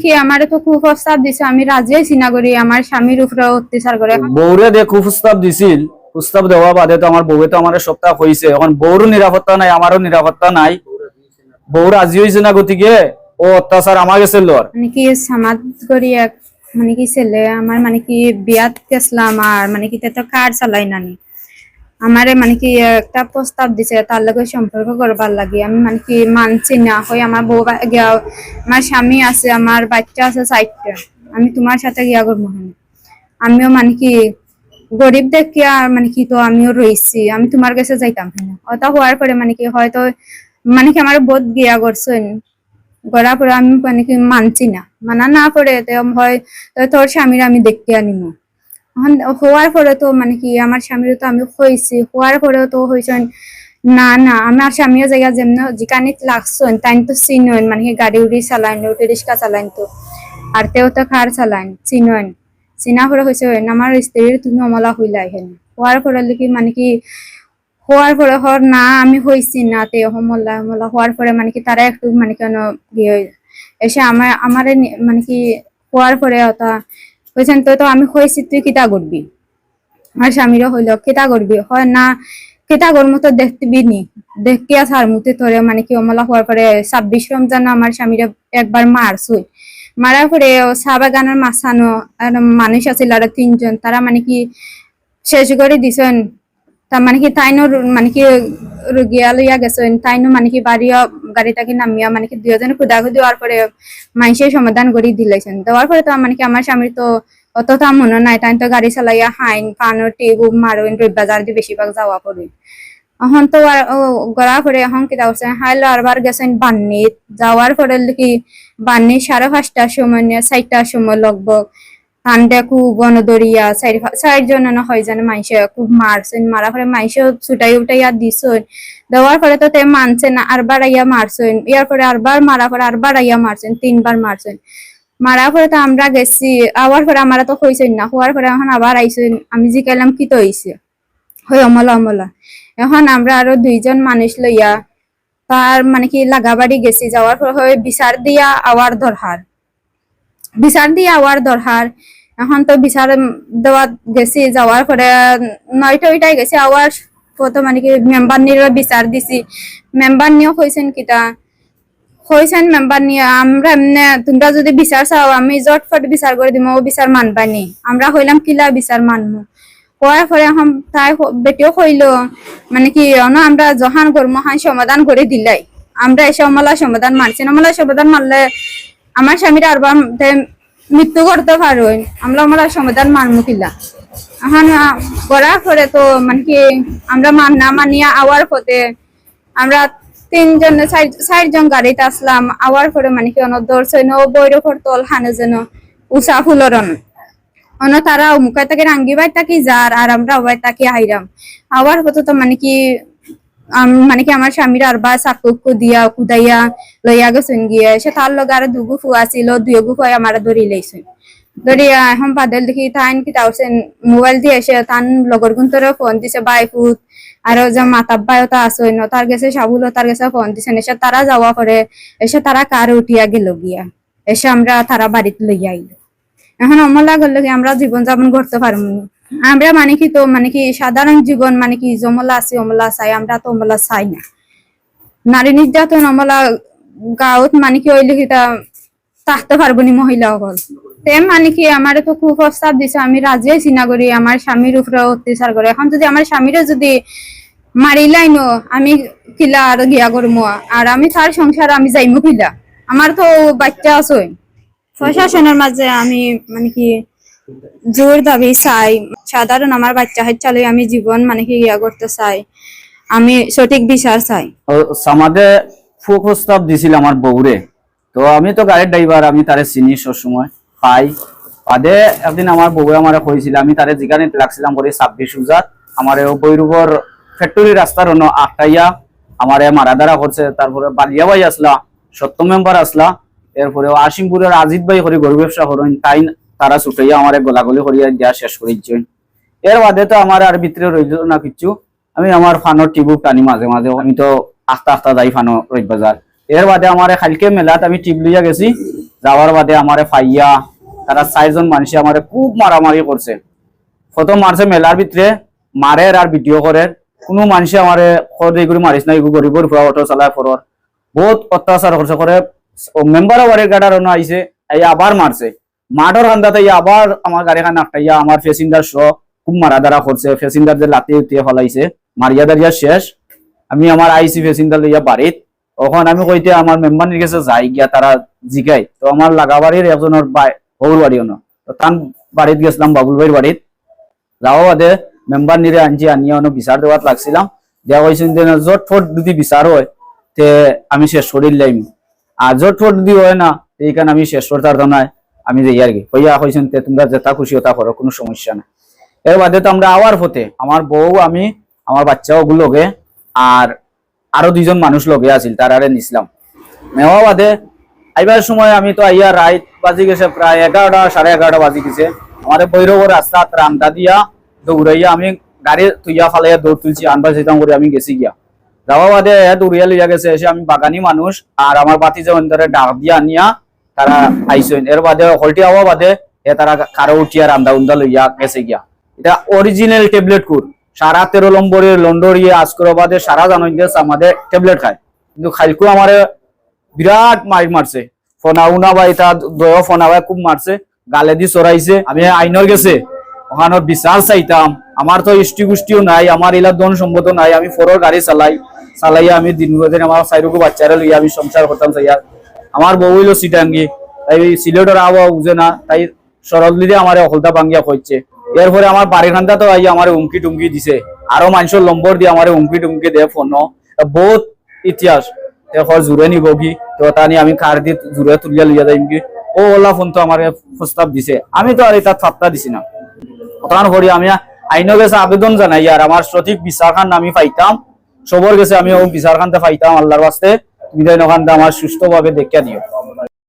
কি আমারে তো কুপ্রস্তাব দিছে, আমি রাজি হইছি না করি, আমার স্বামীর উপরে অত্যাচার করে। বউরে দিয়ে কুপ্রস্তাব দিছিল, প্রস্তাব দেওয়া বাদে তো আমার বউয়ে তো আমার সপ্তাহ হয়েছে, এখন বউরও নিরাপত্তা নাই, আমারও নিরাপত্তা নাই। বউ রাজি হয়েছে না, গতিকে ও অত্যাচার আমার গেছে লর মানে কি সমাজ করি এক মানে কি ছেলে আমার মানে কি বিয়াত গেছিলাম, আর মানে কি তো কার চালাই নানি আমারে মানে কি একটা প্রস্তাব দিছে তার লগে সম্পর্ক করবার লাগে। আমি মানে কি মানছি না, হই আমার বউ গিয়া, আমার স্বামী আছে, আমার বাচ্চা আছে 4টা, আমি তোমার সাথে গিয়া করবো না। আমিও মানে কি গরিব দেখি আর মানে কি তো আমিও রয়েছি, আমি তোমার কাছে যাইতাম না। ওটা হওয়ার পরে মানে কি হয়তো মানে কি আমার বোধ গিয়া করছেন করার পরে আমি মানে কি মানছি না, মানা না করে হয় তোর স্বামীর আমি দেখতে আনিব। এখন হওয়ার পরে তো মানে কি আমার স্বামীর তো আমি হয়েছি, হওয়ার পরেও তো হয়েছেন না না, আমার স্বামীও জায়গা যেমন যেখানে লাগছেন তাই তো চিনেন, মানে কি গাড়ি উড়ি চালাইন, উঠে রিক্সা চালাইন, তো আর তেও তো কার চালাইন চিনেন। চিনা করে হয়েছে আমার স্ত্রীর তুমি অমলা হইলা এখানে হওয়ার পরে কি মানে কি হওয়ার পরে হর না আমি হয়েছি না তে হমলা হমলা হওয়ার পরে মানে কি তারা একটু মানে কেন ইয়ে এসে আমারে মানে কি হওয়ার পরে ওটা হয়েছেন তো আমি হয়েছি তুই কিতা করবি। আমার স্বামীরও হইল কেটা করবি, হয় না কেটা কর্ম তো দেখবি নি, দেখতে আসার মুতে ধরে মানে কি অমলা হওয়ার পরে 26 রমজান আমার স্বামীরা একবার মারছুই, মারার পরে চা বাগানের মাছানো আর মানুষ আছিল আর 3জন, তারা মানে কি শেষ করে দিছেন। তার মানে কি তাইনো মানে কি রুগিয়া লইয়া গেছেন, তাইনো মানে কি বাড়িয়া গাড়িটাকে নামিয়া মানে কি 2জনে খুদাখুদি দেওয়ার পরে মানুষের সমাধান করে দিলেছেন। দেওয়ার পরে তো মানে কি আমার স্বামীর তো অতটা মনে নাই, তাই তো গাড়ি চালাইয়া হাইন পানোর টিবু মারোইন বাজার দিয়ে বেশিরভাগ যাওয়া পড়ে। এখন তো গড়া করে এখন কি করছে হাইলো আরবার গেছেন বান্নিত, যাওয়ার পরে কি বান্নি 5:30টার সময় নিয়ে 4টার সময় লগবগ ঠান্ডা খুব গণদরিয়া 4জন না হয় জানে মাইসে খুব মারছেন, মারা পরে মাইসে ছুটাই উঠাইয়া দিছেন। দেওয়ার পরে তো তে মানছে না, আরবার আইয়া মারছেন, ইয়ার পরে আরবার মারা পরে আরবার আইয়া মারছেন, 3বার মারছেন। মারা পরে তো আমরা গেছি, আবার পরে আমরা তো হইছেন না, হওয়ার পরে এখন আবার আইছেন, আমি জিকাইলাম কি তো হইছে, হই অমলা অমলা। এখন আমরা আরো 2জন মানুষ লইয়া তার মানে কি লাগাবাড়ি গেছি, যাওয়ার পর হয় বিচার দিয়া আওয়ার দরহার, বিচার দিয়ে আওয়ার দরকার। এখন তো বিচার দেওয়া গেছি, যাওয়ার পরে 9টায় গেছি আওয়ার কত মানে কি মেম্বার নিয়ে বিচার দিছি। মেম্বার নিয়েও হয়েছেন কিটা হয়েছেন মেম্বার নিয়ে আমরা এমনি তোমরা যদি বিচার চাও আমি জটফট বিচার করে দিব, ও বিচার মানবানি, আমরা হইলাম কিলা বিচার মানবো। হওয়ার পরে এখন তাই বেটিও হইল মানে কি আমরা যহান কর্মহান সমাধান করে দিলাই, আমরা এসে অমলা সমাধান মানছি না, অমলা সমাধান মানলে আমার স্বামীর আর মৃত্যু করতে পারো, আমরা আমরা সমাধান মানবো কিলা। এখন করার পরে তো মানে কি আমরা না মানিয়া আওয়ার পথে আমরা 4জন গাড়িতে আসলাম, আওয়ার পরে মানে কি ধরছেন ও বৈরফর তল হানে যেন উষা ফুলরন তারা মুখায় তাকে রাঙ্গিবাই তাকি যার আর আমরা ওবাই তাকি আইরাম। আওয়ার পথে তো মানে কি আমার স্বামীর আর বা চাকু দিয়া কুদাইয়া লইয়া গেছেন গিয়ে, সে তার লগে আর 2 গুফু আছিল, 2 গুফাই আমার ধরি লইছেন। ধরিয়া এখন বাদল দেখি তাইন কি তাওছেন মোবাইল দিয়ে এসে তান লগর গুন্তরে ফোন দিছে বাইফুত, আর যে মাতাব্বাই তা আসেন তার গেছে সাবুল তার গেছে ফোন দিছেন, এসে তারা যাওয়া করে এসে তারা কার উঠিয়া গেল গিয়া, এসে আমরা তারা বাড়িতে লইয়া আইলো। এখন অমলা করলে কি আমরা জীবন যাপন করতে পারবো না। আমরা মানে কি তো মানে কি সাধারণ জীবন মানে কি জমলা আছে অমলা চাই, আমরা তো অমলা চাই না। নারী নির্যাতন অমলা গাঁৱত মানে কি হইলে কি তা থাকতে পারবো নি মহিলা সকল। তেম মানে কি আমার তো খুব প্রস্তাব দিছে, আমি রাজি হইছি না করি, আমার স্বামীর উপরে অত্যাচার করে। এখন যদি আমার স্বামীরে যদি মারিলাই নো আমি কিলা আর গিয়া করবো, আর আমি তার সংসার আমি যাইমু কিলা, আমার তো বাচ্চা আছে। প্রশাসনের মাঝে আমি মানে কি জোর দাবি চাই, সাধারণ আমার বাচ্চা চালে আমি জীবন মানে কি ইয়া করতে চাই, আমি সঠিক বিচার চাই। সমাজে প্রস্তাব দিছিল আমার বউরে, তো আমি তো গাড়ির ড্রাইভার, আমি তারে চিনি সবসময় পাই। বাদে একদিন আমার বউয়ে আমার কইছিল, আমি তারে যেখানে লাগছিলাম করে 26 উজাত আমার বৈরুবর ফ্যাক্টরি রাস্তার অন্য আটটাইয়া আমার মারাদারা করছে। তারপরে বালিয়া ভাই আসলা, 70 মেম্বার আসলা, এরপরে আসিমপুরের আজিত ভাই করে গরু ব্যবসা করেন, তাই তারা ছুটাইয়া আমার গোলাগুলি করিয়া দেওয়া শেষ করেছেন। এর বাদে তো আমার আর ভিতরে রইল না কিছু, আমি আমার ফানোর টিবুক টানি মাঝে মাঝে, আমি তো আস্তে আস্তে যাই ফানো রোজ বাজার। এর বাদে আমার কালকে মেলাত আমি টিপ লইয়া গেছি, যাওয়ার বাদে আমারে ফাইয়া তারা 4জন মানুষ আমারে খুব মারামারি করছে। কত মারছে মেলার ভিতরে, মারে আর ভিডিও করে। কোনো মানুষে আমারে খরে করে মারিস না, এগুলো গরিবর ফুয়া অটো চালায় ফরর বহুত অত্যাচার করছে করে। মেম্বার বাড়ির গাড়ার আইছে, এই আবার মারছে। মাঠর খান্দাতে আবার আমার গাড়িখান আটকাইয়া আমার ফেসিন্দার সহ খুব মারা দারা করছে। ফেসিন্দার যে লাতি উঠিয়ে ফলাইছে, মারিয়া দাঁড়িয়া শেষ। আমি আমার আইসি ফেসিন্দার লইয়া বাড়িত, তখন আমি কইতে আমার মেম্বারের কাছে যাই গিয়া তারা জিগাই। তো আমার লাগাবাড়ির একজনের হৌর বাড়িও না, তো তার বাড়িত গেছিলাম, বাবুল ভাইয়ের বাড়িত। যাওয়া বাদে মেম্বার নিরে আনছি, আনিয়া বিচার দেওয়াত লাগছিলাম। দেওয়া হয়েছে যে জট ফট যদি বিচার হয় তে আমি শেষ করিল লাইম, আর জট ফট যদি হয় না এইখানে আমি শেষ করতে পারতাম না। আমি যে ইয়ার কি হইয়া কইছেন তে তোমরা যেটা খুশি ওটা করো, কোনো সমস্যা না। এর বাদে তো আমরা আওয়ার পথে আমার বউ, আমি, আমার বাচ্চাও গুলোকে আর আরো 2জন মানুষ লগে আছিল, তারারে নিছিলাম। নেওয়া বাদে আইবার সময় আমি তো আইয়া রাত বাজি গেছে প্রায় 11টা 11:30 বাজি গেছে। আমাদের বৈরবর রাস্তা রামদা দিয়া দৌড়াইয়া আমি গাড়ি তুইয়া ফালাইয়া দৌড় তুলছি, আনবার যেতাম করে আমি গেছি গিয়া। যাওয়া বাদে দৌড়িয়া লইয়া গেছে। এসে আমি বাগানি মানুষ আর আমার বাতি যে অন্তরে ডাক দিয়া আনিয়া তারা আইসেন। এর বাদে হলটি হওয়া বাদে তারা কারো উঠিয়া রামদা উন্দা লইয়া গেছে গিয়া। এটা অরিজিনাল ট্যাবলেট কুর, সারা 13 নম্বরের লন্ডরিয়ে আজকরাবাদে সারা জানুন আমাদের ট্যাবলেট খায়, কিন্তু খাইলকু আমার বিরাট মারছে। ফোনা উনা বা এটা দয় ফোনা ভাই খুব মারছে, গালে দি চড়াইছে। আমি আইনর গেছে ওখানে বিচার চাইতাম। আমার তো ইষ্টি গুষ্টিও নাই, আমার এলার ধন সম্পদ নাই। আমি ফোরর গাড়ি চালাইয়া আমি দিন আমার 4 বাচ্চারা লইয়া আমি সংসার করতাম চাইয়া। আমার বউ হইলো সিটাঙ্গি, তাই সিলেটের আবহাওয়া বুঝে না, তাই সরল দিয়ে আমার অকলতা ভাঙ্গিয়া হচ্ছে। এরপরে আমার বাড়ি খান্দা তো আই আমার হুমকি টুমকি দিছে, আরো মানুষের নম্বর দিয়ে আমার হুমকি টুমকি দেয় ফোন। বহুত ইতিহাস এখন জুড়ে নিব কি, তো তা নিয়ে আমি কার দিয়ে জুড়ে তুলিয়া লইয়া যাইম কি। ও ওলা ফোন তো আমার প্রস্তাব দিছে, আমি তো আর এটা ফাত্তা দিছি না। তখন করি আমি আইন গেছে আবেদন জানাই, আর আমার সঠিক বিচার খান আমি পাইতাম, সবর গেছে আমি ও বিচার খানতে পাইতাম। আল্লাহর বাস্তে তুমি ওখান আমার সুস্থ ভাবে দেখিয়া দিও।